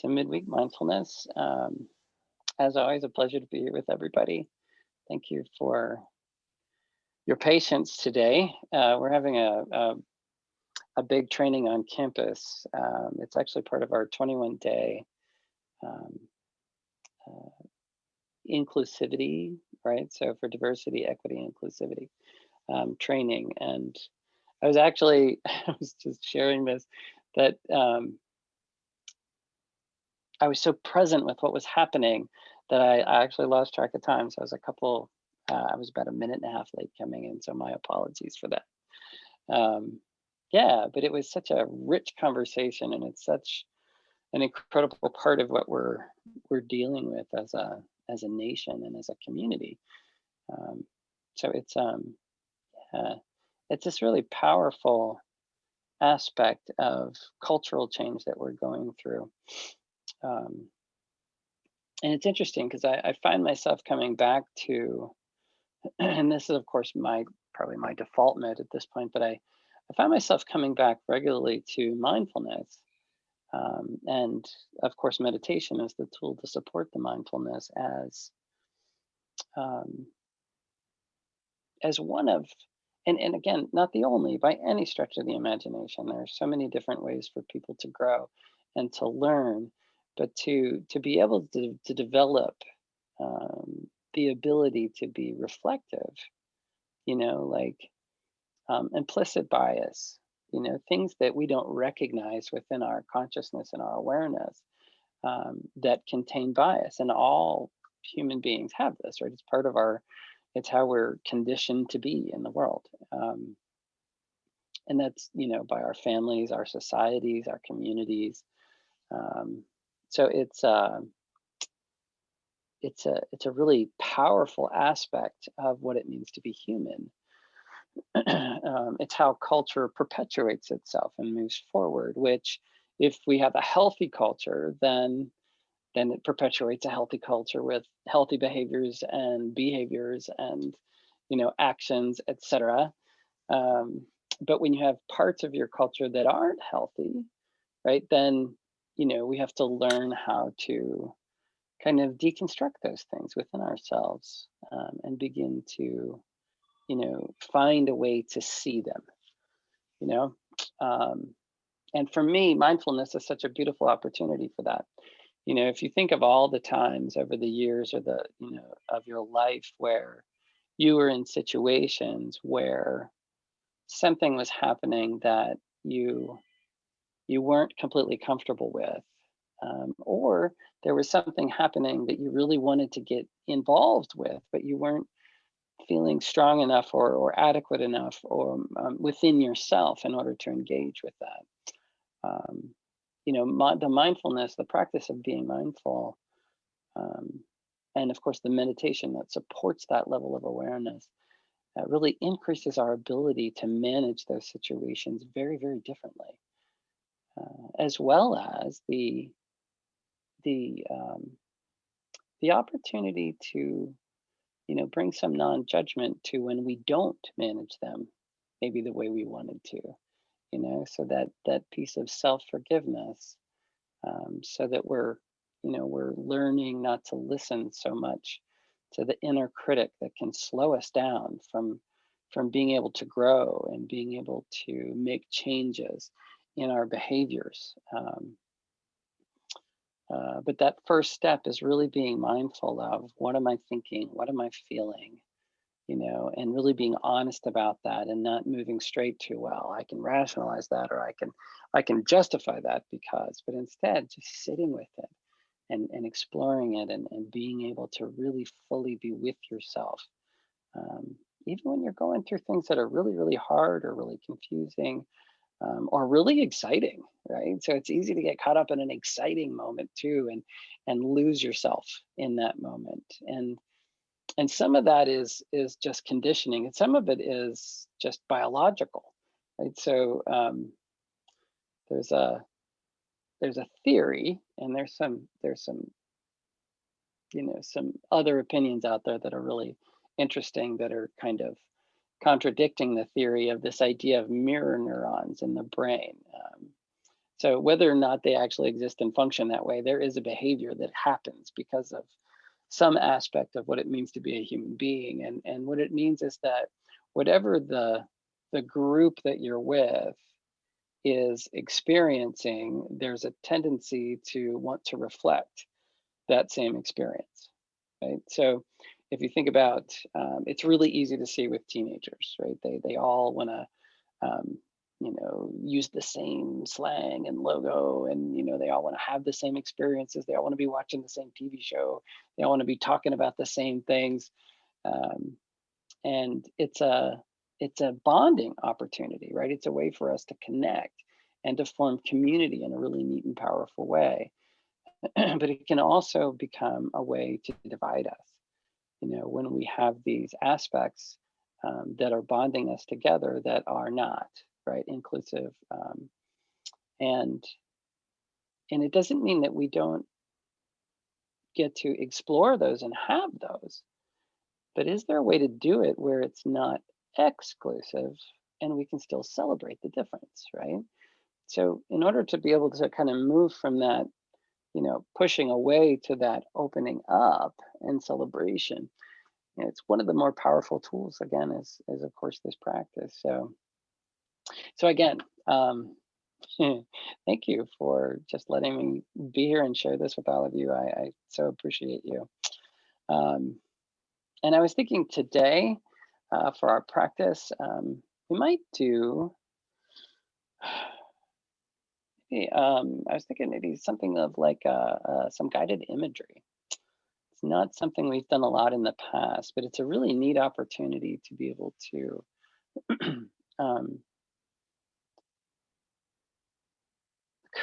to Midweek Mindfulness. As always, a pleasure to be here with everybody. Thank you for your patience today. We're having a big training on campus. It's actually part of our 21-day um, uh, inclusivity, right? So for diversity, equity, and inclusivity training. And I was actually, I was just sharing this, that I was so present with what was happening that I actually lost track of time. So I was about a minute and a half late coming in. So my apologies for that. Um, yeah, but it was such a rich conversation, and it's such an incredible part of what we're dealing with as a nation and as a community. Um, so uh, it's this really powerful aspect of cultural change that we're going through. Um, and it's interesting because I find myself coming back to, and this is of course my probably my default mode at this point, but I find myself coming back regularly to mindfulness, and of course meditation is the tool to support the mindfulness um, as one of, and again, not the only by any stretch of the imagination. There are so many different ways for people to grow and to learn, but to be able to develop the ability to be reflective, like implicit bias, things that we don't recognize within our consciousness and our awareness, that contain bias. And all human beings have this, right? It's part of it's how we're conditioned to be in the world. And that's, by our families, our societies, our communities. Um, so it's a really powerful aspect of what it means to be human. It's how culture perpetuates itself and moves forward, which, if we have a healthy culture, then it perpetuates a healthy culture with healthy behaviors and actions, etc. But when you have parts of your culture that aren't healthy, right, then we have to learn how to kind of deconstruct those things within ourselves, and begin to find a way to see them, you know. Um, and for me, mindfulness is such a beautiful opportunity for that. If you think of all the times over the years, or of your life, where you were in situations where something was happening that you weren't completely comfortable with, or there was something happening that you really wanted to get involved with, but you weren't feeling strong enough or adequate enough, or within yourself in order to engage with that. The mindfulness, the practice of being mindful, um, and of course the meditation that supports that level of awareness, really increases our ability to manage those situations very, very differently, as well as the the opportunity to bring some non-judgment to when we don't manage them maybe the way we wanted to, so that piece of self-forgiveness, so that we're learning not to listen so much to the inner critic that can slow us down from being able to grow and being able to make changes in our behaviors. But that first step is really being mindful of, what am I thinking, what am I feeling, and really being honest about that, and not moving straight to, well, I can rationalize that, or I can justify that because, but instead just sitting with it and exploring it, and being able to really fully be with yourself, um, even when you're going through things that are really, really hard or really confusing, or really exciting, right? So it's easy to get caught up in an exciting moment too, and lose yourself in that moment. And some of that is just conditioning, and some of it is just biological, right? So there's a there's a theory, and there's some some other opinions out there that are really interesting, that are kind of contradicting the theory of this idea of mirror neurons in the brain. So whether or not they actually exist and function that way, there is a behavior that happens because of some aspect of what it means to be a human being. And what it means is that whatever the group that you're with is experiencing, there's a tendency to want to reflect that same experience, right? So if you think about, it's really easy to see with teenagers, right? They all want to, um, use the same slang and logo, and they all want to have the same experiences. They all want to be watching the same TV show. They all want to be talking about the same things, um, and it's a bonding opportunity, right? It's a way for us to connect and to form community in a really neat and powerful way. But it can also become a way to divide us. When we have these aspects that are bonding us together that are not, right, inclusive, and and it doesn't mean that we don't get to explore those and have those, but is there a way to do it where it's not exclusive and we can still celebrate the difference, right? So in order to be able to kind of move from that, pushing away to that opening up and celebration, it's one of the more powerful tools, again, is of course this practice. So again, thank you for just letting me be here and share this with all of you. I so appreciate you. Um, and I was thinking today, for our practice, we might do. I was thinking maybe something of like some guided imagery. It's not something we've done a lot in the past, but it's a really neat opportunity to be able to um,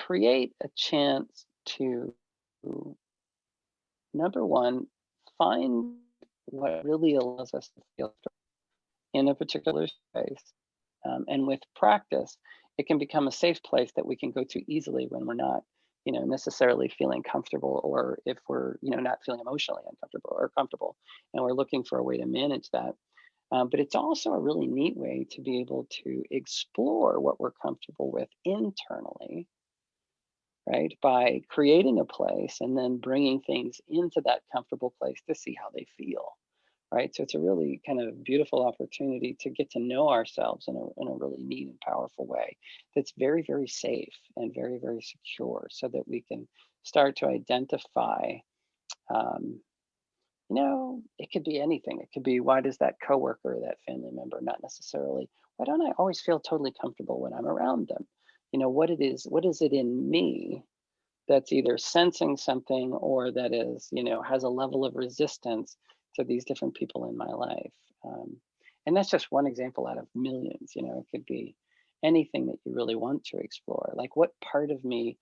create a chance to, number one, find what really allows us to feel in a particular space. And with practice, it can become a safe place that we can go to easily when we're not, necessarily feeling comfortable, or if we're, not feeling emotionally uncomfortable or comfortable, and we're looking for a way to manage that. But it's also a really neat way to be able to explore what we're comfortable with internally, right? By creating a place and then bringing things into that comfortable place to see how they feel, right? So it's a really kind of beautiful opportunity to get to know ourselves in a really neat and powerful way that's very, very safe and very, very secure, so that we can start to identify. Um, it could be anything. It could be, why does that coworker or that family member not necessarily, why don't I always feel totally comfortable when I'm around them? What is it in me that's either sensing something, or that is, has a level of resistance to these different people in my life. And that's just one example out of millions. It could be anything that you really want to explore. Like, what part of me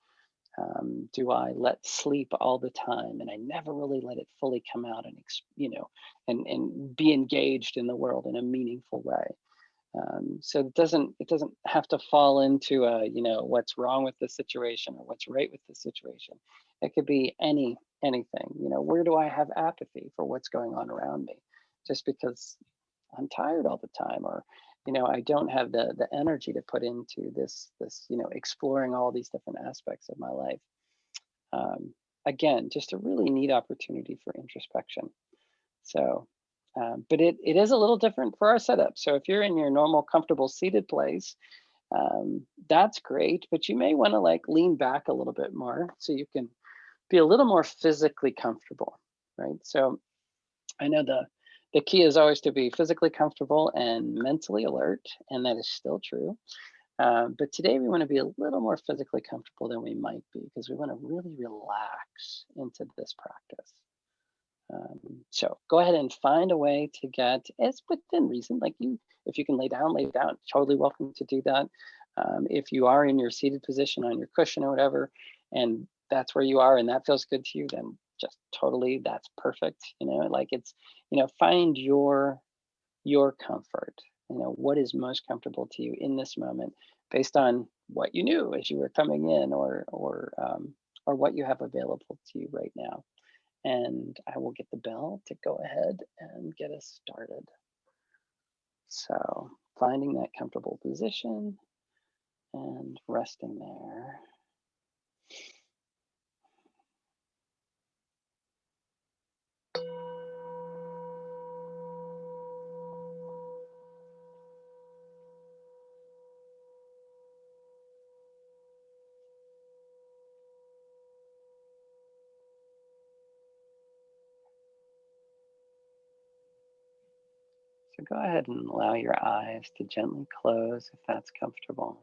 do I let sleep all the time, and I never really let it fully come out and, and be engaged in the world in a meaningful way. So it doesn't have to fall into what's wrong with the situation or what's right with the situation. It could be anything. Where do I have apathy for what's going on around me, just because I'm tired all the time, or I don't have the energy to put into this exploring all these different aspects of my life. um, Again, just a really neat opportunity for introspection. So, but it is a little different for our setup. So if you're in your normal, comfortable seated place, that's great. But you may want to like lean back a little bit more so you can be a little more physically comfortable, right? So I know the key is always to be physically comfortable and mentally alert, and that is still true. But today we want to be a little more physically comfortable than we might be, because we want to really relax into this practice. So go ahead and find a way to get, as within reason, like if you can lay down, totally welcome to do that. If you are in your seated position on your cushion or whatever, and that's where you are and that feels good to you, then just totally, that's perfect. Like it's, find your comfort, what is most comfortable to you in this moment, based on what you knew as you were coming in, or what you have available to you right now. And I will get the bell to go ahead and get us started. So finding that comfortable position and resting there. So go ahead and allow your eyes to gently close if that's comfortable.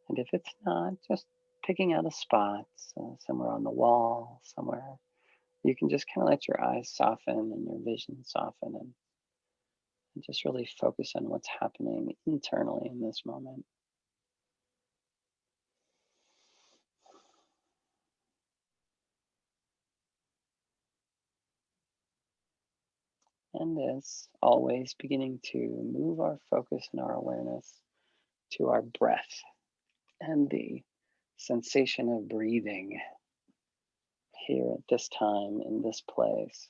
And if it's not, just picking out a spot, somewhere on the wall, somewhere you can just kind of let your eyes soften and your vision soften and just really focus on what's happening internally in this moment. And as always, beginning to move our focus and our awareness to our breath and the sensation of breathing here at this time in this place.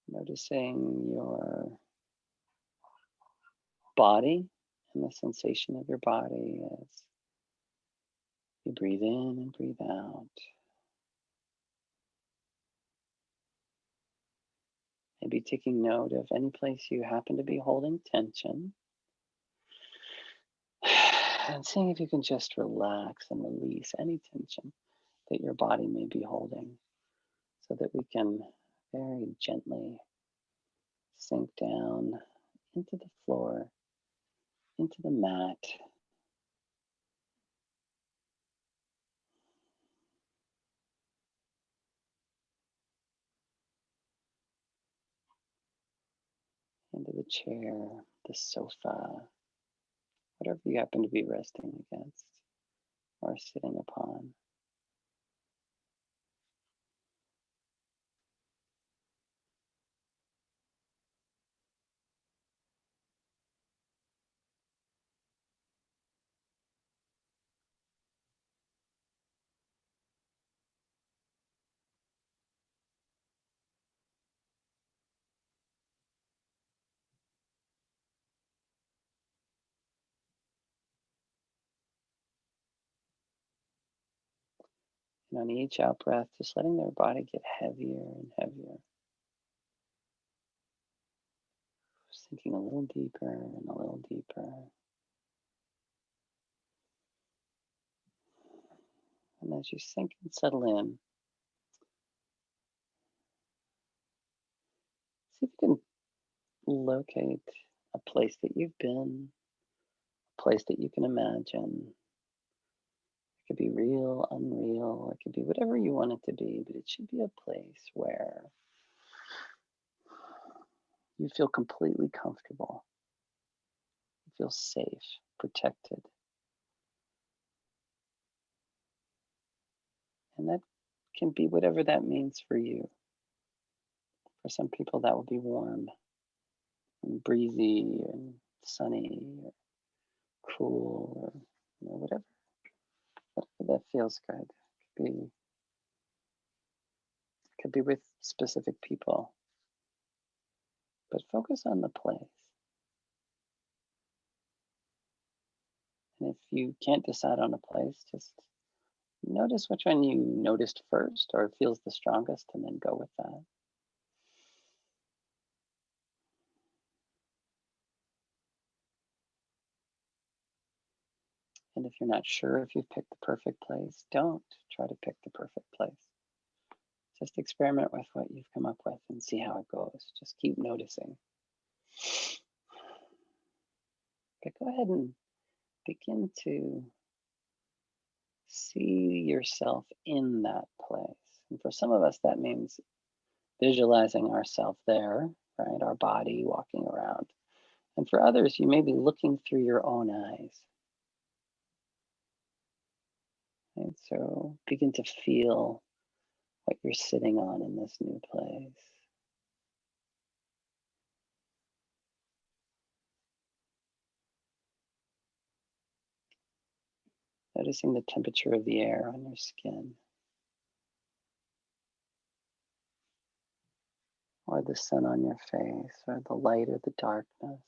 Noticing your body and the sensation of your body as you breathe in and breathe out. Maybe taking note of any place you happen to be holding tension and seeing if you can just relax and release any tension that your body may be holding so that we can very gently sink down into the floor, into the mat, into the chair, the sofa, whatever you happen to be resting against or sitting upon. And on each out breath, just letting their body get heavier and heavier, sinking a little deeper and a little deeper. And as you sink and settle in, see if you can locate a place that you've been, a place that you can imagine. It could be real, unreal, it could be whatever you want it to be, but it should be a place where you feel completely comfortable, you feel safe, protected. And that can be whatever that means for you. For some people, that will be warm and breezy and sunny or cool or whatever that feels good. Could be with specific people, but focus on the place. And if you can't decide on a place, just notice which one you noticed first or feels the strongest and then go with that. And if you're not sure if you've picked the perfect place, don't try to pick the perfect place. Just experiment with what you've come up with and see how it goes. Just keep noticing. But go ahead and begin to see yourself in that place. And for some of us, that means visualizing ourselves there, right? Our body walking around. And for others, you may be looking through your own eyes. And so begin to feel what you're sitting on in this new place. Noticing the temperature of the air on your skin or the sun on your face or the light or the darkness,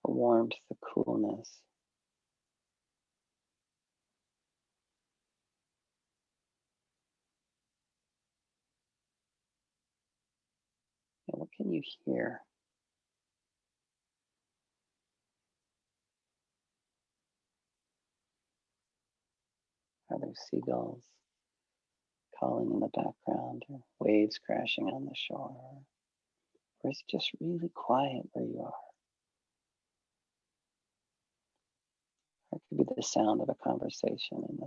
the warmth, the coolness. Okay, what can you hear? Are there seagulls calling in the background or waves crashing on the shore? Or is it just really quiet where you are? Or it could be the sound of a conversation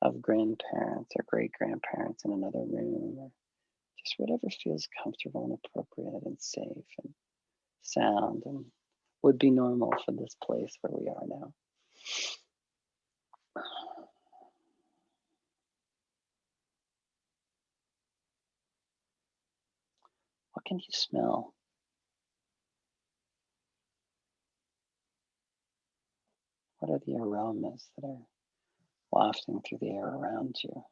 of grandparents or great grandparents in another room, or just whatever feels comfortable and appropriate and safe and sound and would be normal for this place where we are now. What can you smell? What are the aromas that are wafting through the air around you?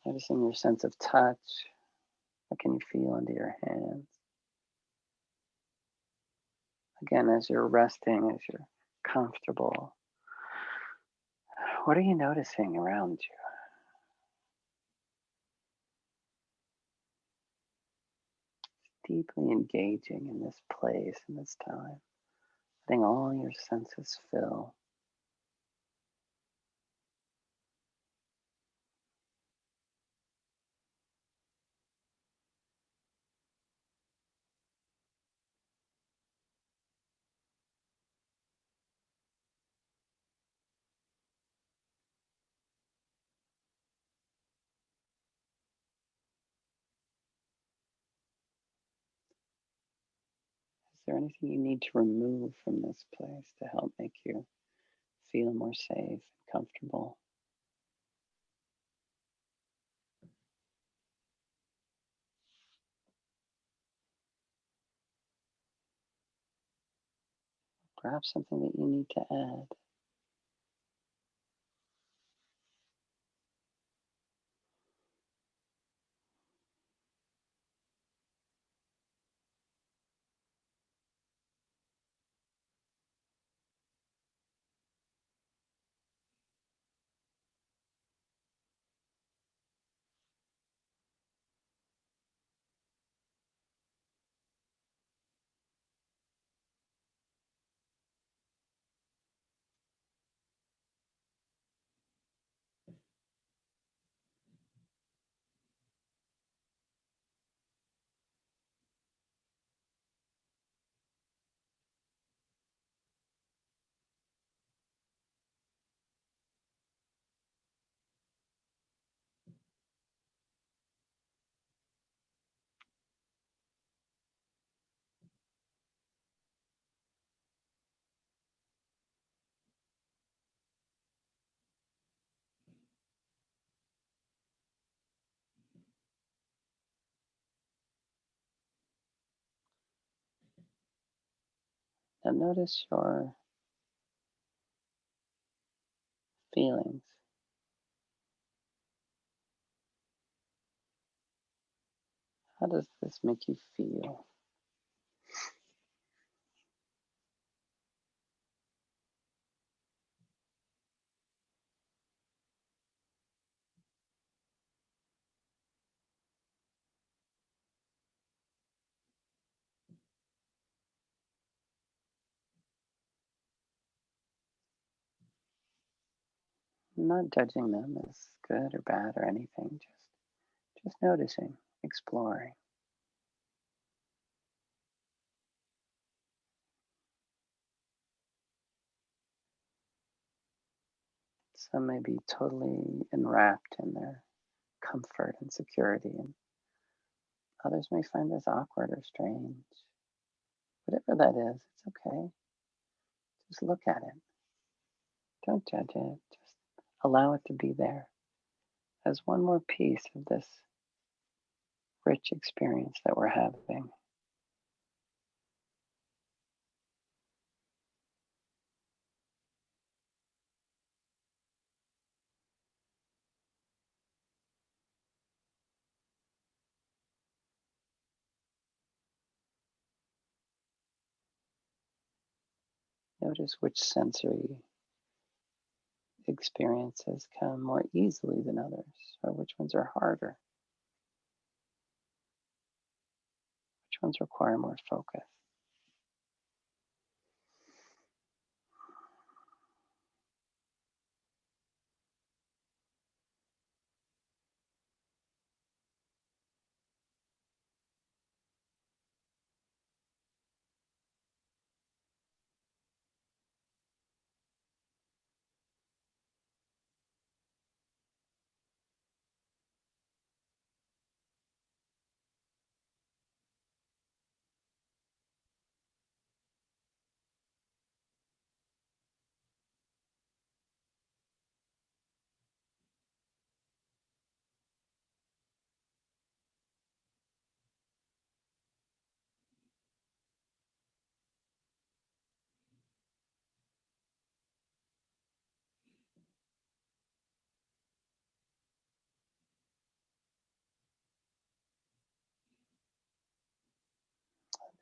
Noticing your sense of touch. What can you feel under your hands? Again, as you're resting, as you're comfortable, what are you noticing around you? Deeply engaging in this place and this time, letting all your senses fill. Is there anything you need to remove from this place to help make you feel more safe and comfortable? Perhaps something that you need to add. Now notice your feelings. How does this make you feel? I'm not judging them as good or bad or anything, just noticing, exploring. Some may be totally enwrapped in their comfort and security, and others may find this awkward or strange. Whatever that is, it's okay. Just look at it. Don't judge it. Just allow it to be there as one more piece of this rich experience that we're having. Notice which sensory experiences come more easily than others, or which ones are harder, which ones require more focus.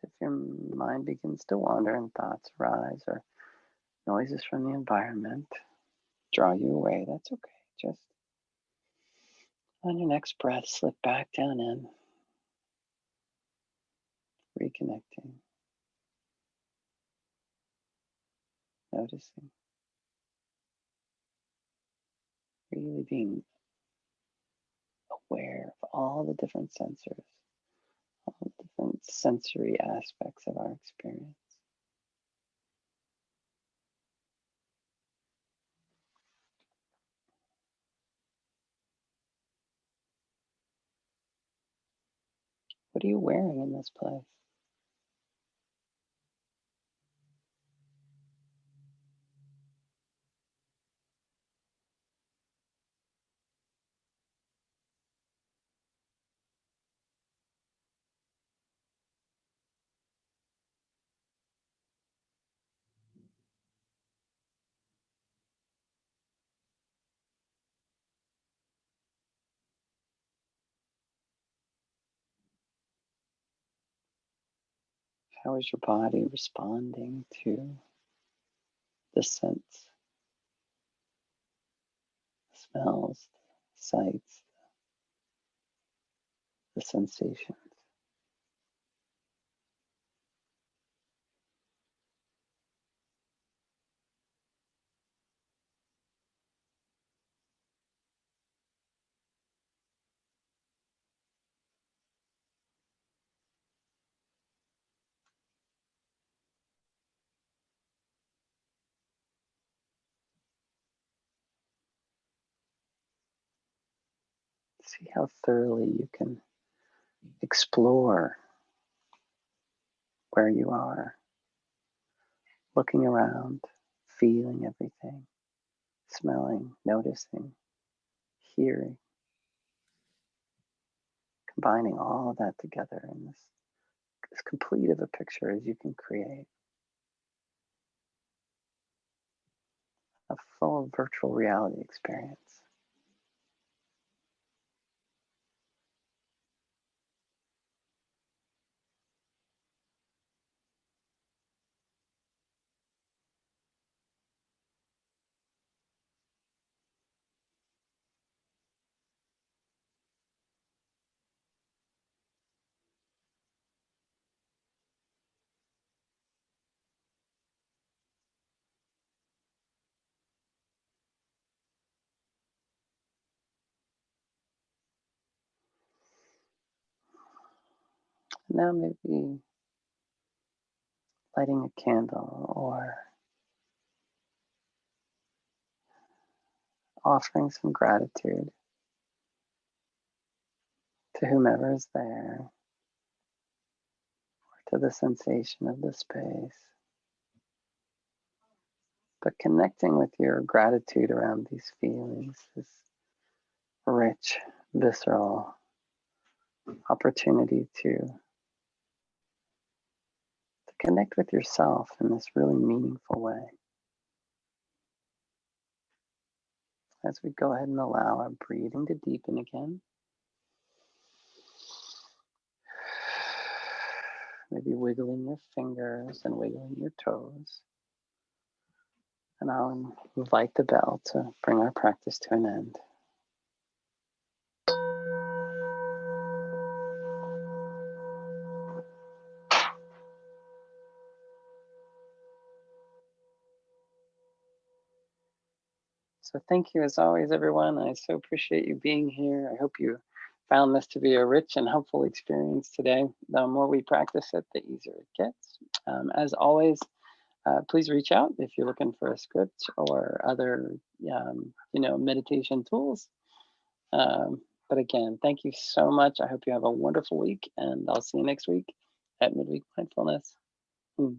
If your mind begins to wander and thoughts arise or noises from the environment draw you away, that's okay. Just on your next breath, slip back down in, reconnecting, noticing, really being aware of all the different sensors, all the different sensory aspects of our experience. What are you wearing in this place? How is your body responding to the scents, the smells, the sights, the sensations? See how thoroughly you can explore where you are, looking around, feeling everything, smelling, noticing, hearing, combining all of that together in this as complete of a picture as you can create, a full virtual reality experience. Now maybe lighting a candle or offering some gratitude to whomever is there, to the sensation of the space, but connecting with your gratitude around these feelings, this rich, visceral opportunity to connect with yourself in this really meaningful way. As we go ahead and allow our breathing to deepen again, maybe wiggling your fingers and wiggling your toes. And I'll invite the bell to bring our practice to an end. So thank you as always, everyone. I so appreciate you being here. I hope you found this to be a rich and helpful experience today. The more we practice it, the easier it gets. As always, please reach out if you're looking for a script or other, meditation tools. But again, thank you so much. I hope you have a wonderful week, and I'll see you next week at Midweek Mindfulness. Mm.